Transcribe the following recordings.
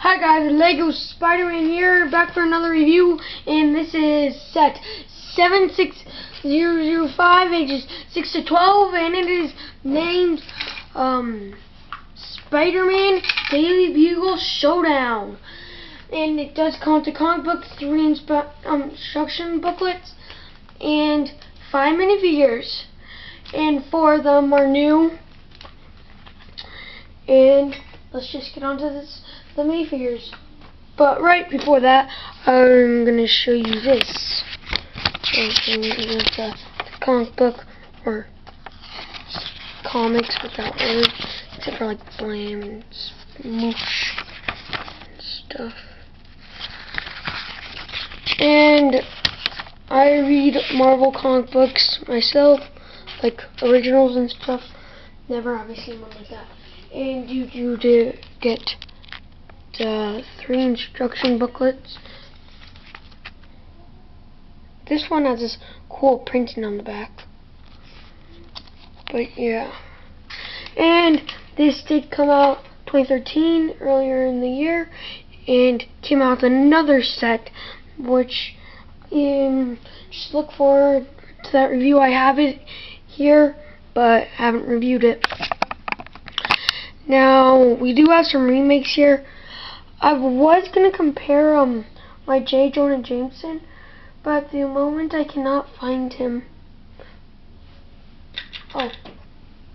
Hi guys, Lego Spider-Man here, back for another review, and this is set 76005, ages 6 to 12, and it is named Spider-Man Daily Bugle Showdown. And it does come with the comic book, 3 instruction booklets, and 5 minifigures, and 4 of them are new. And let's just get on to the minifigures. But right before that, I'm going to show you this. The comic book, or comics without words, except for like Blam and Smooch and stuff. And I read Marvel comic books myself, like originals and stuff. Never obviously one like that. And you do get the 3 instruction booklets. This one has this cool printing on the back. But yeah. And this did come out 2013, earlier in the year, and came out with another set, which just look forward to that review. I have it here, but haven't reviewed it. Now, we do have some remakes here. I was going to compare my J. Jonah Jameson, but at the moment I cannot find him. Oh,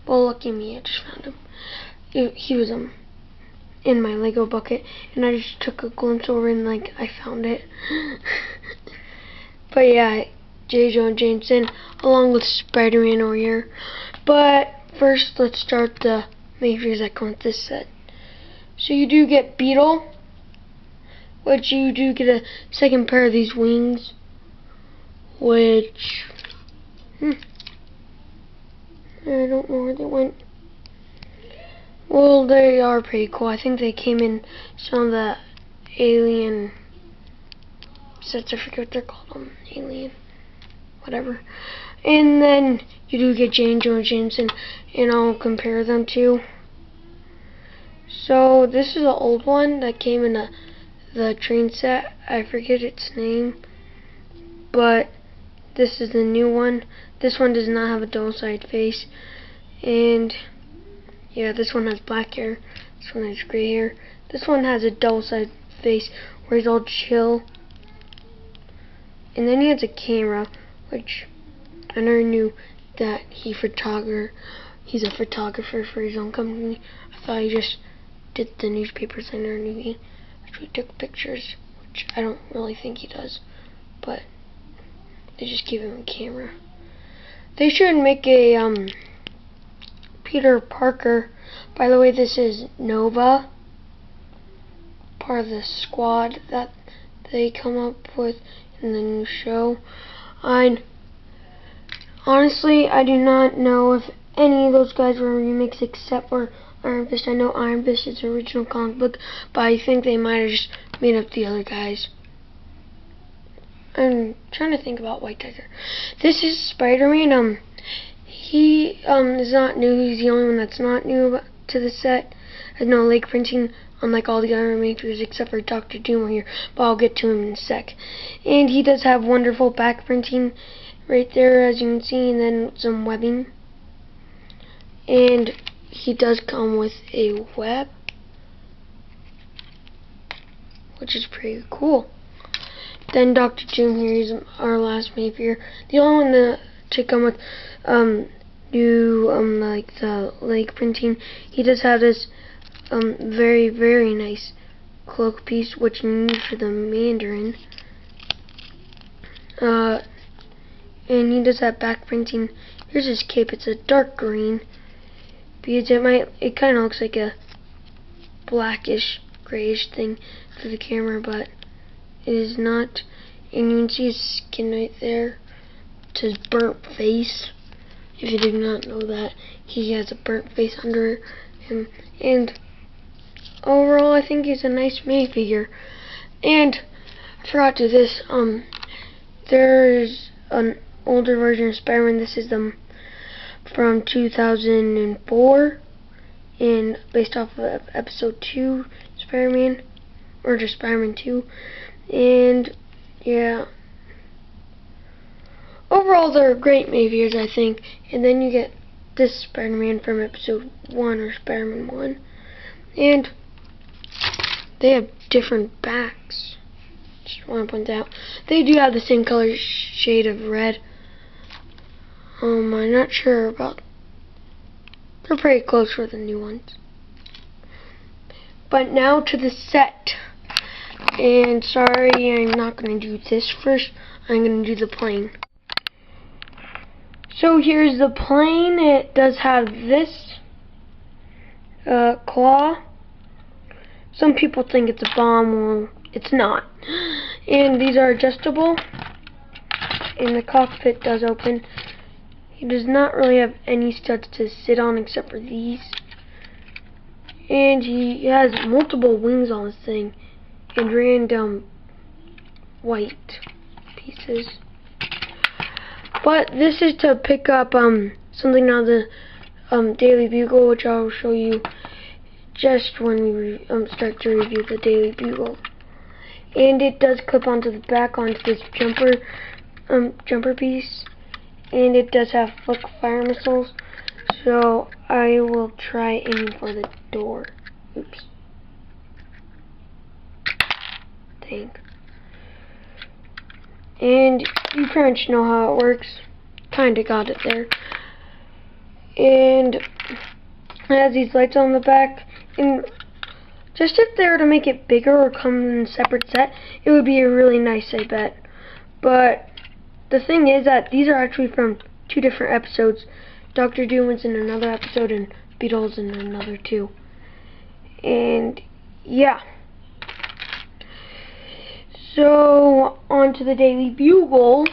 well, lucky me, I just found him. He was in my Lego bucket, and I just took a glimpse over and I found it. But yeah, J. Jonah Jameson, along with Spider-Man over here. But first, let's start the minifigures that come with this set. So you do get Beetle, which you do get a second pair of these wings, which I don't know where they went. Well, they are pretty cool. I think they came in some of the Alien sets. I forget what they're called. Alien, whatever. And then you do get J. Jonah Jameson, and I'll compare them to. So this is an old one that came in the train set. I forget its name, but this is the new one. This one does not have a double-sided face, and yeah, this one has black hair. This one has gray hair. This one has a double-sided face where he's all chill, and then he has a camera, which I never knew that he's a photographer for his own company. I thought he just did the newspapers. I never knew he actually took pictures, which I don't really think he does, but they just give him a camera. They should make a Peter Parker. By the way, this is Nova, part of the squad that they come up with in the new show. Honestly, I do not know if any of those guys were remakes except for Iron Fist. I know Iron Fist is the original comic book, but I think they might have just made up the other guys. I'm trying to think about White Tiger. This is Spider-Man. He is not new. He's the only one that's not new to the set. Has no leg printing, unlike all the other makers except for Dr. Doom here, but I'll get to him in a sec. And he does have wonderful back printing right there, as you can see, and then some webbing. And he does come with a web, which is pretty cool. Then Dr. Doom here is our last minifigure. The only one to come with like the leg printing. He does have this very, very nice cloak piece, which you need for the Mandarin. And he does have back printing. Here's his cape. It's a dark green, because it kind of looks like a blackish, grayish thing for the camera, but it is not. And you can see his skin right there. It's his burnt face. If you did not know that, he has a burnt face under him. And overall, I think he's a nice minifigure. And I forgot to do this. There's an older version of Spider-Man. This is from 2004, and based off of episode 2 Spider-Man. or just Spider-Man 2. And yeah, overall they're great movies, I think. And then you get this Spider-Man from episode 1 or Spider-Man 1. And they have different backs. Just want to point out. They do have the same color shade of red. I'm not sure about. They're pretty close for the new ones. But now to the set. And sorry, I'm not going to do this first. I'm going to do the plane. So here's the plane. It does have this claw. Some people think it's a bomb. Well, it's not. And these are adjustable. And the cockpit does open. He does not really have any studs to sit on except for these. And he has multiple wings on this thing. And random white pieces. But this is to pick up something on the Daily Bugle, which I'll show you just when we start to review the Daily Bugle. And it does clip onto the back onto this jumper piece. And it does have flick fire missiles. So I will try aiming for the door. Oops. Dang. And you pretty much know how it works. Kinda got it there. And it has these lights on the back. And just if they were to make it bigger or come in a separate set, it would be a really nice, I bet. But the thing is that these are actually from 2 different episodes. Dr. Doom is in another episode and Beetle's in another too. And yeah. So on to the Daily Bugle.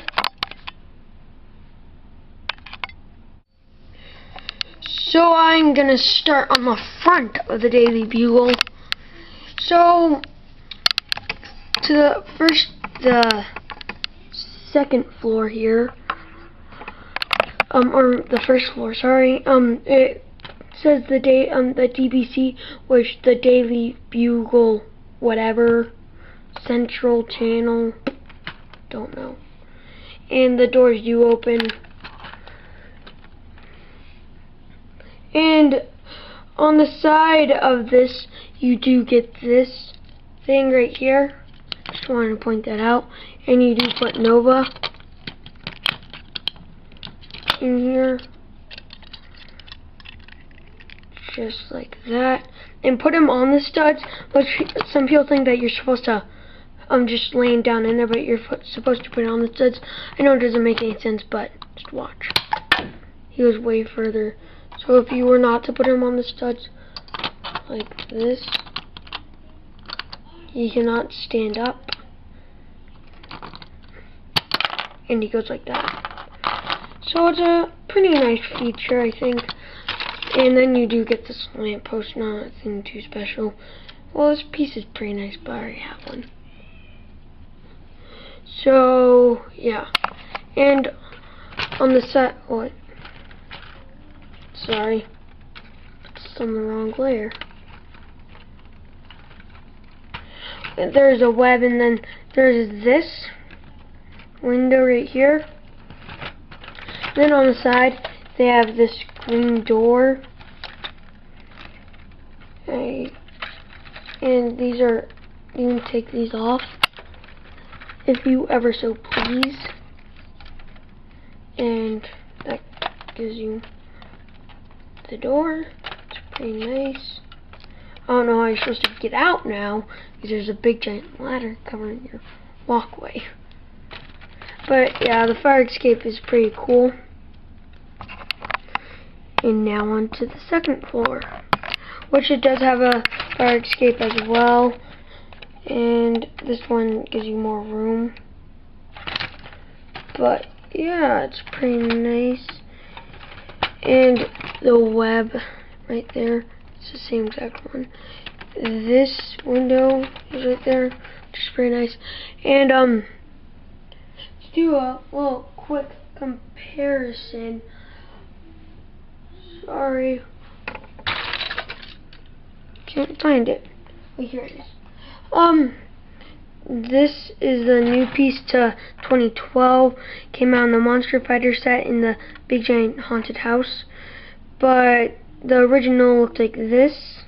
So I'm gonna start on the front of the Daily Bugle. So to the second floor here, or the first floor, sorry. It says the DBC, which the Daily Bugle, whatever, Central Channel, don't know. And the doors do open. And on the side of this, you do get this thing right here. Just wanted to point that out. And you do put Nova in here. Just like that. And put him on the studs, which some people think that you're supposed to just laying down in there, but you're supposed to put it on the studs. I know it doesn't make any sense, but just watch. He goes way further. So if you were not to put him on the studs like this, he cannot stand up. And he goes like that. So it's a pretty nice feature, I think. And then you do get this lamppost, not nothing too special. Well, this piece is pretty nice, but I already have one. So, yeah. And on the side, what? Sorry. It's on the wrong layer. And there's a web, and then there's this window right here. Then on the side, they have this green door. Okay. And these are, you can take these off if you ever so please. And that gives you the door. It's pretty nice. I don't know how you're supposed to get out now because there's a big giant ladder covering your walkway. But yeah, the fire escape is pretty cool. And now on to the second floor, which it does have a fire escape as well. And this one gives you more room. But yeah, it's pretty nice. And the web right there, it's the same exact one. This window is right there, which is pretty nice. And let's do a little quick comparison. Sorry, can't find it. Wait, here it is. This is the new piece to 2012. Came out in the Monster Fighter set in the Big Giant Haunted House. But the original looked like this.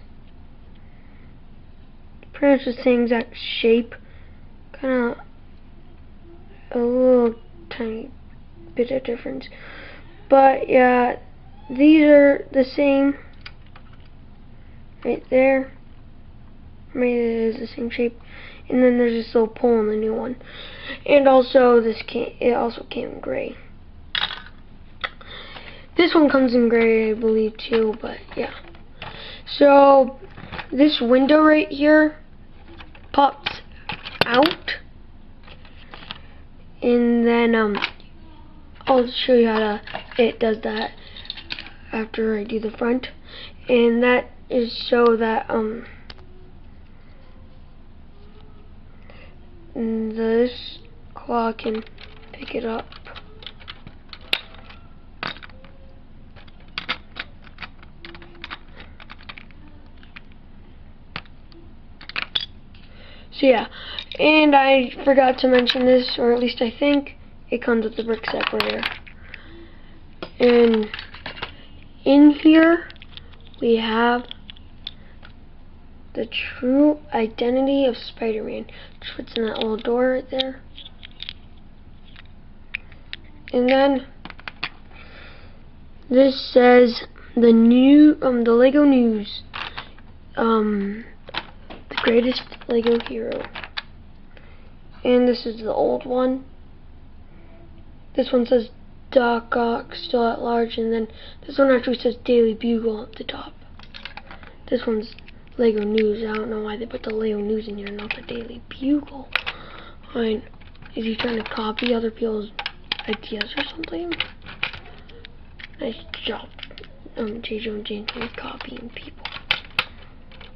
Pretty much the same exact shape. Kinda a little tiny bit of difference. But yeah, these are the same. Right there. Maybe it is the same shape. And then there's this little pole in the new one. And also it also came in gray. This one comes in gray, I believe, too, but yeah. So this window right here pops out. And then I'll show you how it does that after I do the front. And that is so that this claw can pick it up. So yeah, and I forgot to mention this, or at least I think it comes with the brick separator. And in here we have the true identity of Spider-Man, which fits in that little door right there. And then this says the Lego News, the greatest Lego hero. And this is the old one. This one says Doc Ock still at large, and then this one actually says Daily Bugle at the top. This one's Lego News. I don't know why they put the Lego News in here, not the Daily Bugle. I mean, is he trying to copy other people's ideas or something? Nice job, J. Jonah Jameson, copying people,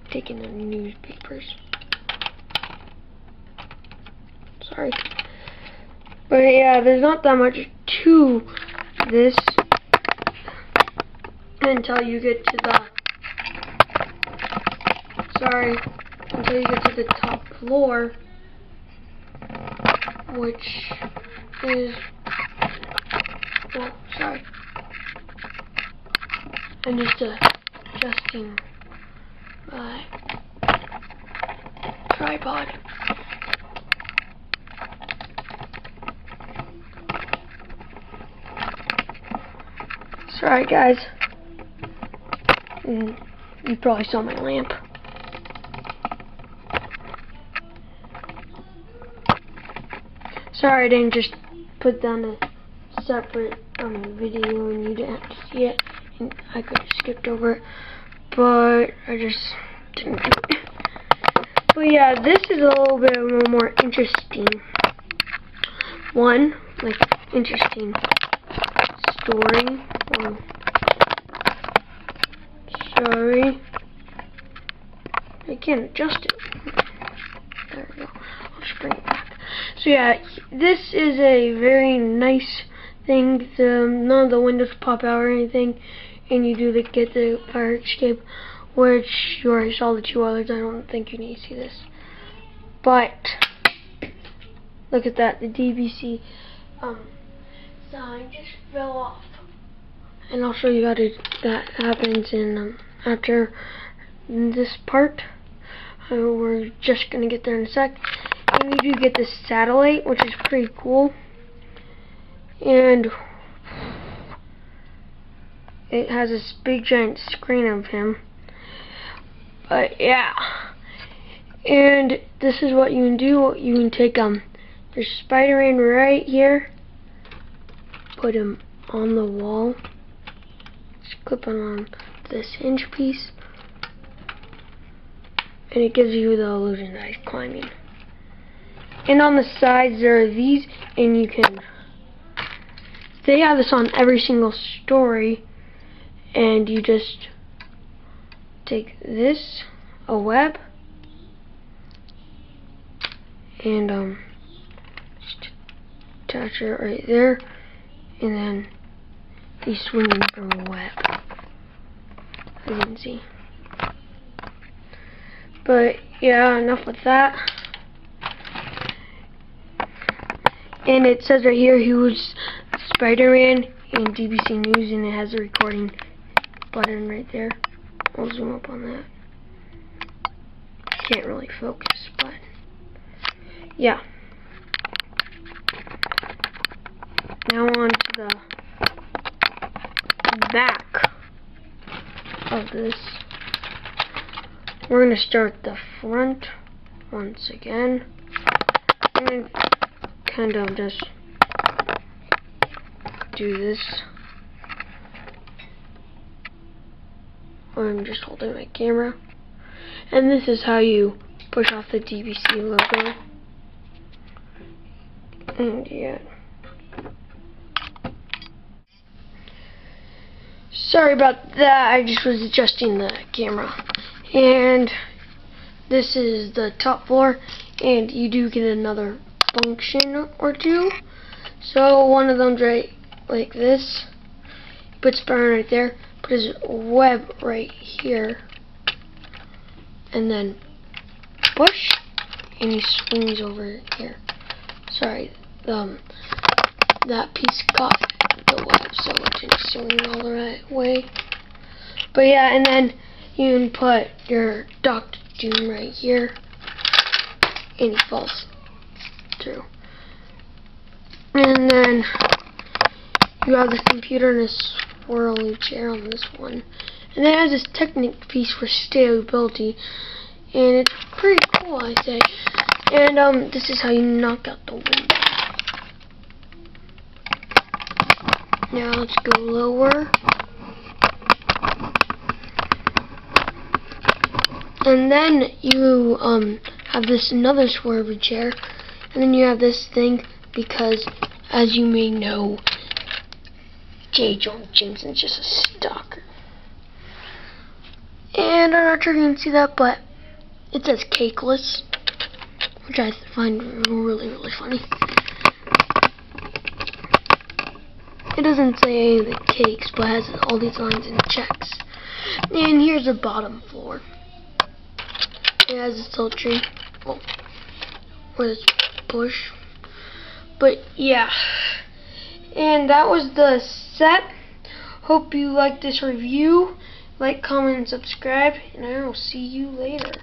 taking their newspapers. Sorry, but yeah, there's not that much to this until you get to the. Until you get to the top floor, which is, I'm just adjusting my tripod. Sorry guys, you probably saw my lamp. Sorry I didn't just put down a separate video and you didn't have to see it, and I could have skipped over it, but I just didn't do it. But yeah, this is a little bit more interesting one, like interesting story. Sorry, I can't adjust it. There we go. I'll just bring it back. So yeah, this is a very nice thing. None of the windows pop out or anything, and you do get the fire escape, which you already saw the two others. I don't think you need to see this, but look at that. The DBC sign just fell off, and I'll show you how that happens in after this part. We're just gonna get there in a sec. And you do get this satellite, which is pretty cool. And it has this big giant screen of him. But yeah. And this is what you can do. You can take there's Spider-Man right here. Put him on the wall. Just clip on this hinge piece. And it gives you the illusion that he's climbing. And on the sides there are these, and you can, they have this on every single story, and you just take this, a web, and just attach it right there, and then he's swinging from a web, as you can see. But yeah, enough with that. And it says right here he was Spider-Man in DBC News, and it has a recording button right there. I'll zoom up on that. Can't really focus, but yeah. Now on to the back of this. We're going to start the front once again. I'm going to kind of just do this. I'm just holding my camera. And this is how you push off the DBC logo. And yeah. Sorry about that, I just was adjusting the camera. And this is the top floor, and you do get another function or two. So one of them's right like this. You put Spiderman right there, put his web right here, and then push, and he swings over here. Sorry, that piece caught the web, so it didn't swing all the right way. But yeah, and then you can put your Dr. Doom right here, and he falls through. And then you have the computer and a swirly chair on this one. And then it has this Technic piece for stability, and it's pretty cool, I say. And this is how you knock out the window. Now let's go lower. And then you have this another swervy chair, and then you have this thing because, as you may know, J. Jonah Jameson's just a stalker. And I'm not sure you can see that, but it says cakeless, which I find really, really funny. It doesn't say any of the cakes, but it has all these lines and checks. And here's the bottom floor. It has this little tree, well, with its bush. But yeah, and that was the set. Hope you liked this review. Like, comment, and subscribe, and I will see you later.